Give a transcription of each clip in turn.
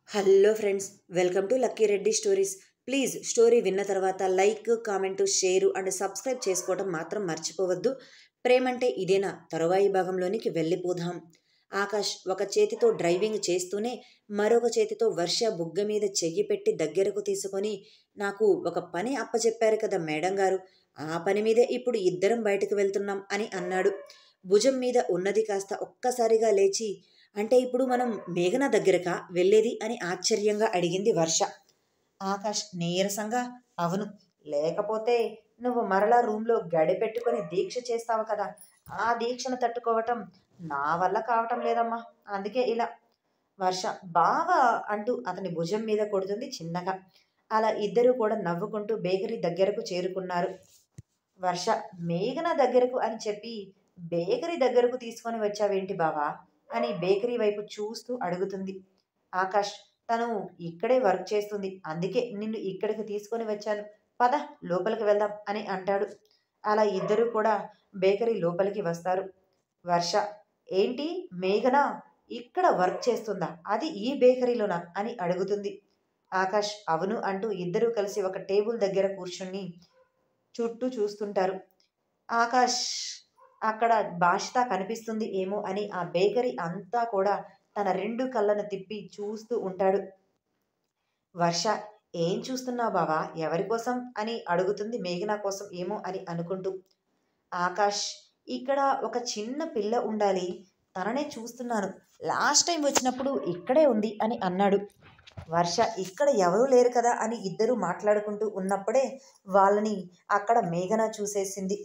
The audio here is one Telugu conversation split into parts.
Hello friends, welcome to lucky Reddy stories. Please story విన్న తర్వాత like, comment, share and subscribe చేసుకోవడం మాత్రం మర్చిపోవద్దు. ప్రేమంటే ఇదేనా తరువాయి భాగంలోనికి వెళ్ళిపోదాం. ఆకాష్ ఒక చేతితో డ్రైవింగ్ చేస్తూనే మరొక చేతితో వర్ష బుగ్గ మీద చెయ్యి పెట్టి దగ్గరకు తీసుకొని, నాకు ఒక పని అప్పచెప్పారు కదా మేడం గారు, ఆ పని మీదే ఇప్పుడు ఇద్దరం బయటకు వెళ్తున్నాం అని అన్నాడు. భుజం మీద ఉన్నది కాస్త ఒక్కసారిగా లేచి, అంటే ఇప్పుడు మనం మేఘన దగ్గరకా వెళ్ళేది అని ఆశ్చర్యంగా అడిగింది వర్ష. ఆకాష్ నీరసంగా, అవును, లేకపోతే నువ్వు మరలా రూమ్లో గడిపెట్టుకొని దీక్ష చేస్తావు కదా, ఆ దీక్షను తట్టుకోవటం నా వల్ల కావటం లేదమ్మా, అందుకే ఇలా. వర్ష బాగా అంటూ అతని భుజం మీద కొడుతుంది చిన్నగా. అలా ఇద్దరూ కూడా నవ్వుకుంటూ బేకరీ దగ్గరకు చేరుకున్నారు. వర్ష మేఘన దగ్గరకు అని చెప్పి బేకరీ దగ్గరకు తీసుకొని వచ్చావేంటి బావా అని బేకరీ వైపు చూస్తూ అడుగుతుంది. ఆకాష్, తను ఇక్కడే వర్క్ చేస్తుంది, అందుకే నిన్ను ఇక్కడికి తీసుకొని వచ్చాను, పద లోపలికి వెళ్దాం అని అంటాడు. అలా ఇద్దరూ కూడా బేకరీ లోపలికి వస్తారు. వర్ష, ఏంటి మేఘన ఇక్కడ వర్క్ చేస్తుందా, అది ఈ బేకరీలోనా అని అడుగుతుంది. ఆకాష్ అవును అంటూ ఇద్దరూ కలిసి ఒక టేబుల్ దగ్గర కూర్చుని చుట్టూ చూస్తుంటారు. ఆకాష్ అక్కడ భాషిత కనిపిస్తుంది ఏమో అని ఆ బేకరీ అంతా కూడా తన రెండు కళ్ళను తిప్పి చూస్తూ ఉంటాడు. వర్ష, ఏం చూస్తున్నావు బావా, ఎవరి కోసం అని అడుగుతుంది మేఘన కోసం ఏమో అని అనుకుంటూ. ఆకాష్, ఇక్కడ ఒక చిన్న పిల్ల ఉండాలి, తననే చూస్తున్నాను, లాస్ట్ టైం వచ్చినప్పుడు ఇక్కడే ఉంది అని అన్నాడు. వర్ష, ఇక్కడ ఎవరూ లేరు కదా అని ఇద్దరూ మాట్లాడుకుంటూ ఉన్నప్పుడే వాళ్ళని అక్కడ మేఘన చూసేసింది.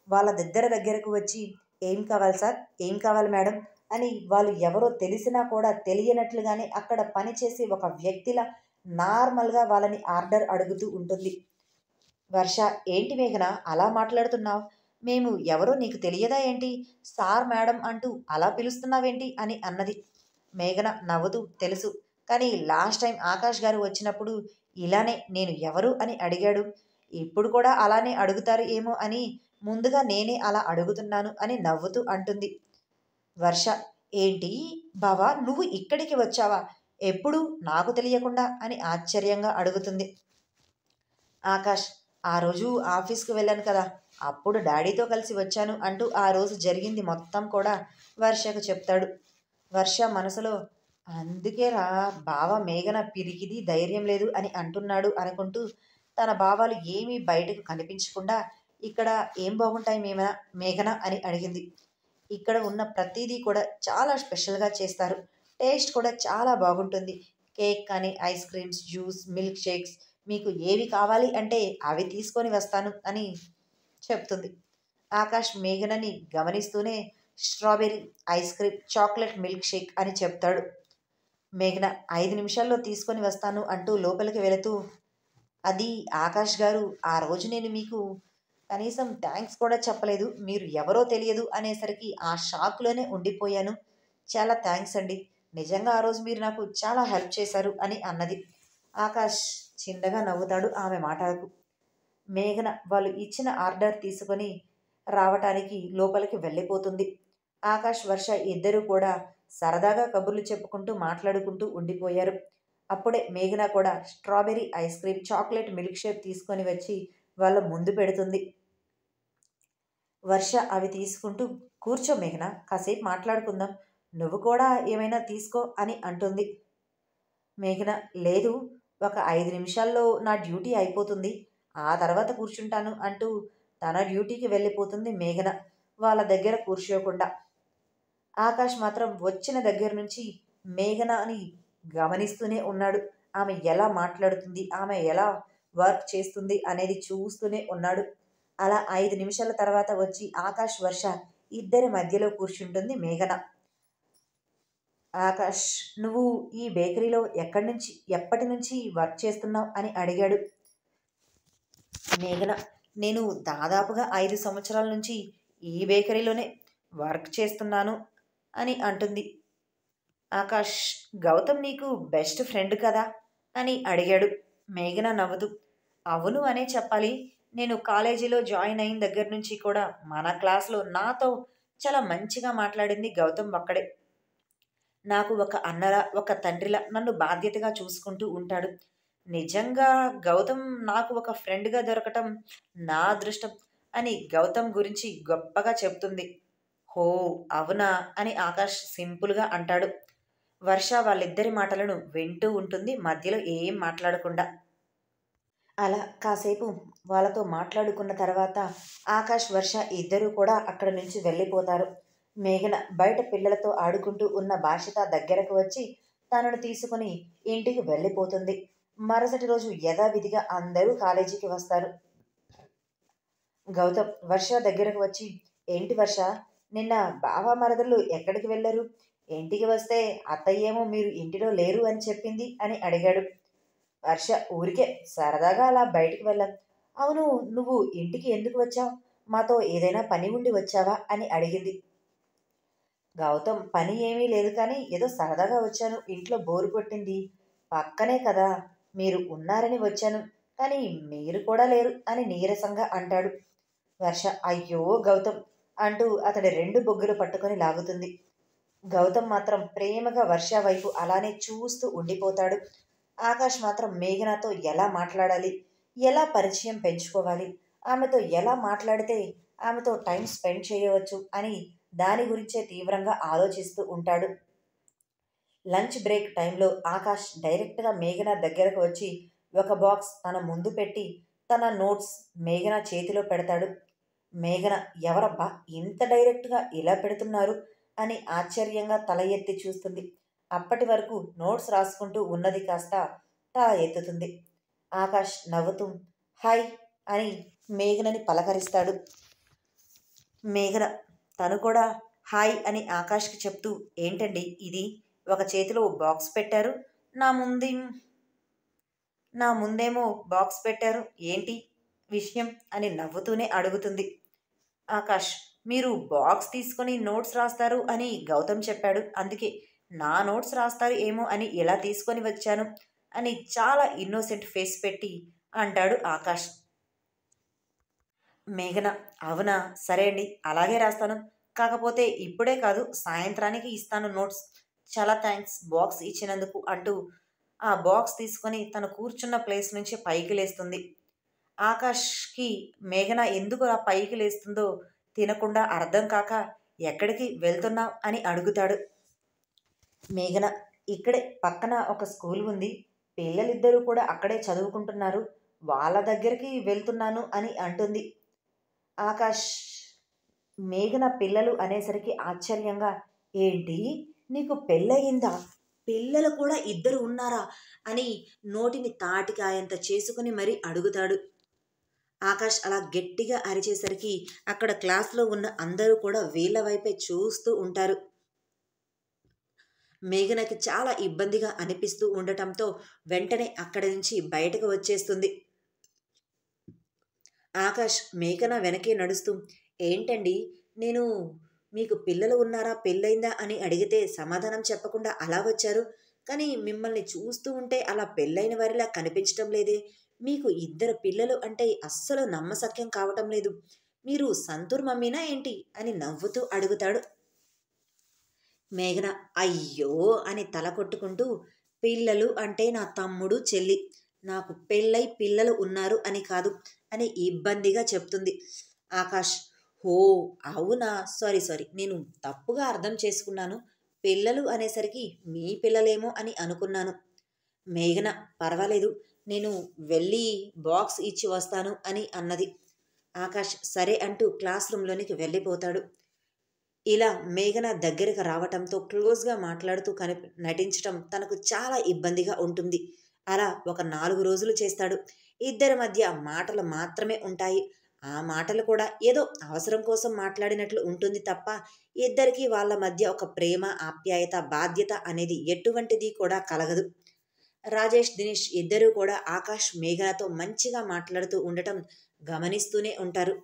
వాళ్ళ దగ్గరకు వచ్చి, ఏం కావాలి సార్, ఏం కావాలి మేడం అని వాళ్ళు ఎవరో తెలిసినా కూడా తెలియనట్లుగానే అక్కడ పనిచేసే ఒక వ్యక్తిలా నార్మల్గా వాళ్ళని ఆర్డర్ అడుగుతూ ఉంటుంది. వర్ష, ఏంటి మేఘన అలా మాట్లాడుతున్నావు, మేము ఎవరో నీకు తెలియదా ఏంటి, సార్ మేడం అంటూ అలా పిలుస్తున్నావేంటి అని అన్నది. మేఘన నవ్వుతూ, తెలుసు, కానీ లాస్ట్ టైం ఆకాష్ గారు వచ్చినప్పుడు ఇలానే నేను ఎవరు అని అడిగాడు, ఇప్పుడు కూడా అలానే అడుగుతారు ఏమో అని ముందుగా నేనే అలా అడుగుతున్నాను అని నవ్వుతూ అంటుంది. వర్ష, ఏంటి బావా నువ్వు ఇక్కడికి వచ్చావా, ఎప్పుడు నాకు తెలియకుండా అని ఆశ్చర్యంగా అడుగుతుంది. ఆకాష్, ఆ రోజు ఆఫీస్కి వెళ్ళాను కదా, అప్పుడు డాడీతో కలిసి వచ్చాను అంటూ ఆ రోజు జరిగింది మొత్తం కూడా వర్షకు చెప్తాడు. వర్ష మనసులో, అందుకేరా బావ మేఘన పిరికిది, ధైర్యం లేదు అని అంటున్నాడు అనుకుంటూ తన భావాలు ఏమీ బయటకు కనిపించకుండా, ఇక్కడ ఏం బాగుంటాయి మేఘన అని అడిగింది. ఇక్కడ ఉన్న ప్రతిదీ కూడా చాలా స్పెషల్గా చేస్తారు, టేస్ట్ కూడా చాలా బాగుంటుంది, కేక్ కానీ ice creams, juice, milk shakes, మీకు ఏవి కావాలి అంటే అవి తీసుకొని వస్తాను అని చెప్తుంది. ఆకాష్ మేఘనని గమనిస్తూనే strawberry ice cream, chocolate milk shake అని చెప్తాడు. మేఘన 5 నిమిషాల్లో తీసుకొని వస్తాను అంటూ లోపలికి వెళుతూ, అది ఆకాష్ గారు, ఆ రోజు నేను మీకు కనీసం థ్యాంక్స్ కూడా చెప్పలేదు, మీరు ఎవరో తెలియదు అనేసరికి ఆ షాక్లోనే ఉండిపోయాను, చాలా థ్యాంక్స్ అండి, నిజంగా ఆ రోజు మీరు నాకు చాలా హెల్ప్ చేశారు అని అన్నది. ఆకాష్ చిన్నగా నవ్వుతాడు ఆమె మాటలకు. మేఘన వాళ్ళు ఇచ్చిన ఆర్డర్ తీసుకొని రావటానికి లోపలికి వెళ్ళిపోతుంది. ఆకాష్, వర్ష ఇద్దరూ కూడా సరదాగా కబుర్లు చెప్పుకుంటూ మాట్లాడుకుంటూ ఉండిపోయారు. అప్పుడే మేఘన కూడా strawberry ice cream, chocolate milk shake తీసుకొని వచ్చి వాళ్ళ ముందు పెడుతుంది. వర్ష అవి తీసుకుంటూ, కూర్చో మేఘన, కాసేపు మాట్లాడుకుందాం, నువ్వు కూడా ఏమైనా తీసుకో అని అంటుంది. మేఘన, లేదు, ఒక 5 నిమిషాల్లో నా డ్యూటీ అయిపోతుంది, ఆ తర్వాత కూర్చుంటాను అంటూ తన డ్యూటీకి వెళ్ళిపోతుంది మేఘన వాళ్ళ దగ్గర కూర్చోకుండా. ఆకాష్ మాత్రం వచ్చిన దగ్గర నుంచి మేఘనని గమనిస్తూనే ఉన్నాడు. ఆమె ఎలా మాట్లాడుతుంది, ఆమె ఎలా వర్క్ చేస్తుంది అనేది చూస్తూనే ఉన్నాడు. అలా 5 నిమిషాల తర్వాత వచ్చి ఆకాష్, వర్ష ఇద్దరి మధ్యలో కూర్చుంటుంది మేఘన. ఆకాష్, నువ్వు ఈ బేకరీలో ఎప్పటి నుంచి వర్క్ చేస్తున్నావు అని అడిగాడు. మేఘన, నేను దాదాపుగా 5 సంవత్సరాల నుంచి ఈ బేకరీలోనే వర్క్ చేస్తున్నాను అని అంటుంది. ఆకాష్, గౌతమ్ నీకు బెస్ట్ ఫ్రెండ్ కదా అని అడిగాడు. మేఘన నవ్వుతూ, అవును అనే చెప్పాలి, నేను కాలేజీలో జాయిన్ అయిన దగ్గర నుంచి కూడా మన క్లాస్లో నాతో చాలా మంచిగా మాట్లాడింది గౌతమ్ ఒక్కడే. నాకు ఒక అన్నలా, ఒక తండ్రిలా నన్ను బాధ్యతగా చూసుకుంటూ ఉంటాడు. నిజంగా గౌతమ్ నాకు ఒక ఫ్రెండ్‌గా దొరకటం నా అదృష్టం అని గౌతమ్ గురించి గొప్పగా చెప్తుంది. ఓహ్! అవునా! అని ఆకాష్ సింపుల్‌గా అంటాడు. వర్ష వాళ్ళిద్దరి మాటలను వింటూ ఉంటుంది మధ్యలో ఏం మాట్లాడకుండా. అలా కాసేపు వాళ్ళతో మాట్లాడుకున్న తర్వాత ఆకాష్, వర్ష ఇద్దరూ కూడా అక్కడి నుంచి వెళ్ళిపోతారు. మేఘన బయట పిల్లలతో ఆడుకుంటూ ఉన్న భాషిత దగ్గరకు వచ్చి తనను తీసుకుని ఇంటికి వెళ్ళిపోతుంది. మరుసటి రోజు యథావిధిగా అందరూ కాలేజీకి వస్తారు. గౌతమ్ వర్ష దగ్గరకు వచ్చి, ఏంటి వర్ష, నిన్న బావ మరదళ్ళు ఎక్కడికి వెళ్ళరు? ఇంటికి వస్తే అత్తయ్యేమో మీరు ఇంటిలో లేరు అని చెప్పింది అని అడిగాడు. వర్ష ఊరికే సరదాగా అలా బయటికి వెళ్ళాం. అవును, నువ్వు ఇంటికి ఎందుకు వచ్చావు? మాతో ఏదైనా పని ఉండి వచ్చావా అని అడిగింది. గౌతమ్ పని ఏమీ లేదు కానీ ఏదో సరదాగా వచ్చాను. ఇంట్లో బోరు కొట్టింది. పక్కనే కదా మీరు ఉన్నారని వచ్చాను. కానీ మీరు కూడా లేరు అని నీరసంగా అంటాడు. వర్ష అయ్యో గౌతమ్ అంటూ అతడి రెండు బొగ్గులు పట్టుకొని లాగుతుంది. గౌతమ్ మాత్రం ప్రేమగా వర్ష వైపు అలానే చూస్తూ ఉండిపోతాడు. ఆకాష్ మాత్రం మేఘనతో ఎలా మాట్లాడాలి, ఎలా పరిచయం పెంచుకోవాలి, ఆమెతో ఎలా మాట్లాడితే ఆమెతో టైం స్పెండ్ చేయవచ్చు అని దాని గురించే తీవ్రంగా ఆలోచిస్తూ ఉంటాడు. లంచ్ బ్రేక్ టైంలో ఆకాష్ డైరెక్ట్గా మేఘన దగ్గరకు వచ్చి ఒక బాక్స్ తన ముందు పెట్టి తన నోట్స్ మేఘన చేతిలో పెడతాడు. మేఘన ఎవరబ్బా ఇంత డైరెక్ట్గా ఇలా పెడుతున్నారు అని ఆశ్చర్యంగా తల ఎత్తి చూస్తుంది. అప్పటి వరకు నోట్స్ రాసుకుంటూ ఉన్నది కాస్త తల ఎత్తుతుంది. ఆకాష్ నవ్వుతూ హాయ్ అని మేఘనని పలకరిస్తాడు. మేఘన తను కూడా హాయ్ అని ఆకాష్కి చెప్తూ ఏంటండి ఇది, ఒక చేతిలో బాక్స్ పెట్టారు, నా ముందు నా ముందేమో బాక్స్ పెట్టారు, ఏంటి విషయం అని నవ్వుతూనే అడుగుతుంది. ఆకాష్ మీరు బాక్స్ తీసుకొని నోట్స్ రాస్తారు అని గౌతమ్ చెప్పాడు, అందుకే నా నోట్స్ రాస్తారు ఏమో అని ఇలా తీసుకొని వచ్చాను అని చాలా ఇన్నోసెంట్ ఫేస్ పెట్టి అంటాడు ఆకాష్. మేఘన అవునా, సరే అండి అలాగే రాస్తాను, కాకపోతే ఇప్పుడే కాదు సాయంత్రానికి ఇస్తాను నోట్స్, చాలా థ్యాంక్స్ బాక్స్ ఇచ్చినందుకు అంటూ ఆ బాక్స్ తీసుకొని తను కూర్చున్న ప్లేస్ నుంచి పైకి లేస్తుంది. ఆకాష్కి మేఘన ఎందుకు ఆ పైకి లేస్తుందో తినకుండా అర్థం కాక ఎక్కడికి వెళ్తున్నావు అని అడుగుతాడు. మేఘన ఇక్కడే పక్కన ఒక స్కూల్ ఉంది, పిల్లలిద్దరూ కూడా అక్కడే చదువుకుంటున్నారు, వాళ్ళ దగ్గరికి వెళ్తున్నాను అని అంటుంది. ఆకాష్ మేఘన పిల్లలు అనేసరికి ఆశ్చర్యంగా ఏంటి, నీకు పెళ్ళయిందా, పిల్లలు కూడా ఇద్దరు ఉన్నారా అని నోటిని తాటికాయంత చేసుకుని మరీ అడుగుతాడు. ఆకాష్ అలా గట్టిగా అరిచేసరికి అక్కడ క్లాస్లో ఉన్న అందరూ కూడా వీళ్ళ వైపే చూస్తూ ఉంటారు. మేఘనకి చాలా ఇబ్బందిగా అనిపిస్తూ ఉండటంతో వెంటనే అక్కడి నుంచి బయటకు వచ్చేస్తుంది. ఆకాష్ మేఘన వెనకే నడుస్తూ ఏంటండి, నేను మీకు పిల్లలు ఉన్నారా పెళ్ళయిందా అని అడిగితే సమాధానం చెప్పకుండా అలా వచ్చారు, కానీ మిమ్మల్ని చూస్తూ ఉంటే అలా పెళ్ళైన వారిలా కనిపించటం లేదే, మీకు ఇద్దరు పిల్లలు అంటే అస్సలు నమ్మశక్యం కావటం లేదు, మీరు సంతూర్ మమ్మీనా ఏంటి అని నవ్వుతూ అడుగుతాడు. మేఘన అయ్యో అని తల కొట్టుకుంటూ పిల్లలు అంటే నా తమ్ముడు చెల్లి, నాకు పెళ్ళై పిల్లలు ఉన్నారు అని కాదు అని ఇబ్బందిగా చెప్తుంది. ఆకాష్ హో అవునా, సారీ సారీ నేను తప్పుగా అర్థం చేసుకున్నాను, పిల్లలు అనేసరికి మీ పిల్లలేమో అని అనుకున్నాను. మేఘన పర్వాలేదు, నేను వెళ్ళి బాక్స్ ఇచ్చి వస్తాను అని అన్నది. ఆకాష్ సరే అంటూ క్లాస్ రూమ్లోనికి వెళ్ళిపోతాడు. ఇలా మేఘన దగ్గరకు రావటంతో క్లోజ్గా మాట్లాడుతూ నటించటం తనకు చాలా ఇబ్బందిగా ఉంటుంది. అలా ఒక 4 రోజులు చేస్తాడు. ఇద్దరి మధ్య మాటలు మాత్రమే ఉంటాయి. ఆ మాటలు కూడా ఏదో అవసరం కోసం మాట్లాడినట్లు ఉంటుంది తప్ప ఇద్దరికీ వాళ్ళ మధ్య ఒక ప్రేమ, ఆప్యాయత, బాధ్యత అనేది ఎటువంటిది కూడా కలగదు. రాజేష్, దినేష్ ఇద్దరూ కూడా ఆకాష్ మేఘనతో మంచిగా మాట్లాడుతూ ఉండటం గమనిస్తూనే ఉంటారు.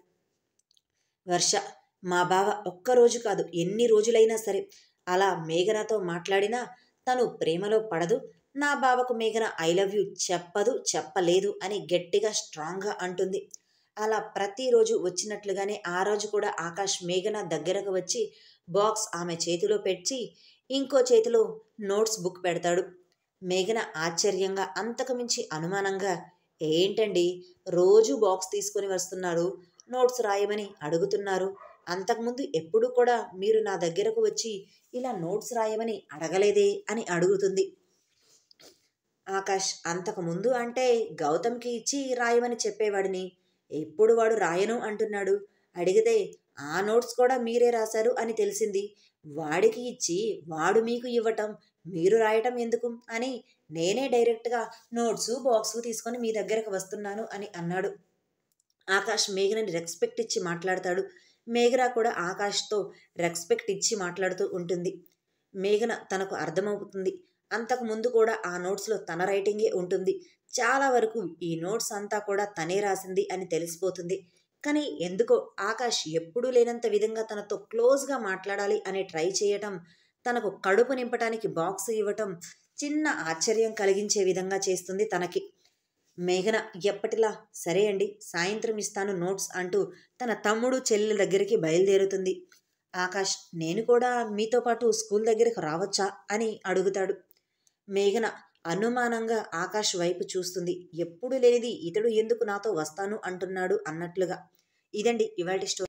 వర్ష మా బావ ఒక్కరోజు కాదు ఎన్ని రోజులైనా సరే అలా మేఘనతో మాట్లాడినా తను ప్రేమలో పడదు, నా బావకు మేఘన ఐ లవ్ యూ చెప్పదు, చెప్పలేదు అని గట్టిగా స్ట్రాంగ్గా అంటుంది. అలా ప్రతిరోజు వచ్చినట్లుగానే ఆ రోజు కూడా ఆకాష్ మేఘన దగ్గరకు వచ్చి బాక్స్ ఆమె చేతిలో పెట్టి ఇంకో చేతిలో నోట్స్ బుక్ పెడతాడు. మేఘన ఆశ్చర్యంగా, అంతకుమించి అనుమానంగా, ఏంటండి రోజు బాక్స్ తీసుకొని వస్తున్నారు, నోట్స్ రాయమని అడుగుతున్నారు, అంతకుముందు ఎప్పుడు కూడా మీరు నా దగ్గరకు వచ్చి ఇలా నోట్స్ రాయమని అడగలేదే అని అడుగుతుంది. ఆకాష్, అంతకుముందు అంటే గౌతమ్కి ఇచ్చి రాయమని చెప్పేవాడిని, ఎప్పుడు వాడు రాయను అంటున్నాడు, అడిగితే ఆ నోట్స్ కూడా మీరే రాశారు అని తెలిసింది, వాడికి ఇచ్చి వాడు మీకు ఇవ్వటం, మీరు రాయటం ఎందుకు అని నేనే డైరెక్ట్గా నోట్సు బాక్సు తీసుకొని మీ దగ్గరకు వస్తున్నాను అని అన్నాడు. ఆకాష్ మేఘనని రెస్పెక్ట్ ఇచ్చి మాట్లాడతాడు. మేఘన కూడా ఆకాష్తో రెస్పెక్ట్ ఇచ్చి మాట్లాడుతూ ఉంటుంది. మేఘన తనకు అర్థమవుతుంది, అంతకుముందు కూడా ఆ నోట్స్లో తన రైటింగే ఉంటుంది, చాలా వరకు ఈ నోట్స్ అంతా కూడా తనే రాసింది అని తెలిసిపోతుంది. కానీ ఎందుకో ఆకాష్ ఎప్పుడూ లేనంత విధంగా తనతో క్లోజ్గా మాట్లాడాలి అని ట్రై చేయటం, తనకు కడుపు నింపటానికి బాక్స్ ఇవ్వటం చిన్న ఆశ్చర్యం కలిగించే విధంగా చేస్తుంది తనకి. మేఘన ఎప్పటిలా సరే అండి సాయంత్రం ఇస్తాను నోట్స్ అంటూ తన తమ్ముడు చెల్లెల దగ్గరికి బయలుదేరుతుంది. ఆకాష్, నేను కూడా మీతో పాటు స్కూల్ దగ్గరకు రావచ్చా అని అడుగుతాడు. మేఘన అనుమానంగా ఆకాష్ వైపు చూస్తుంది. ఎప్పుడు లేనిది ఇతడు ఎందుకు నాతో వస్తాను అంటున్నాడు అన్నట్లుగా. ఇదండి ఇవాల్టి స్టోరీ.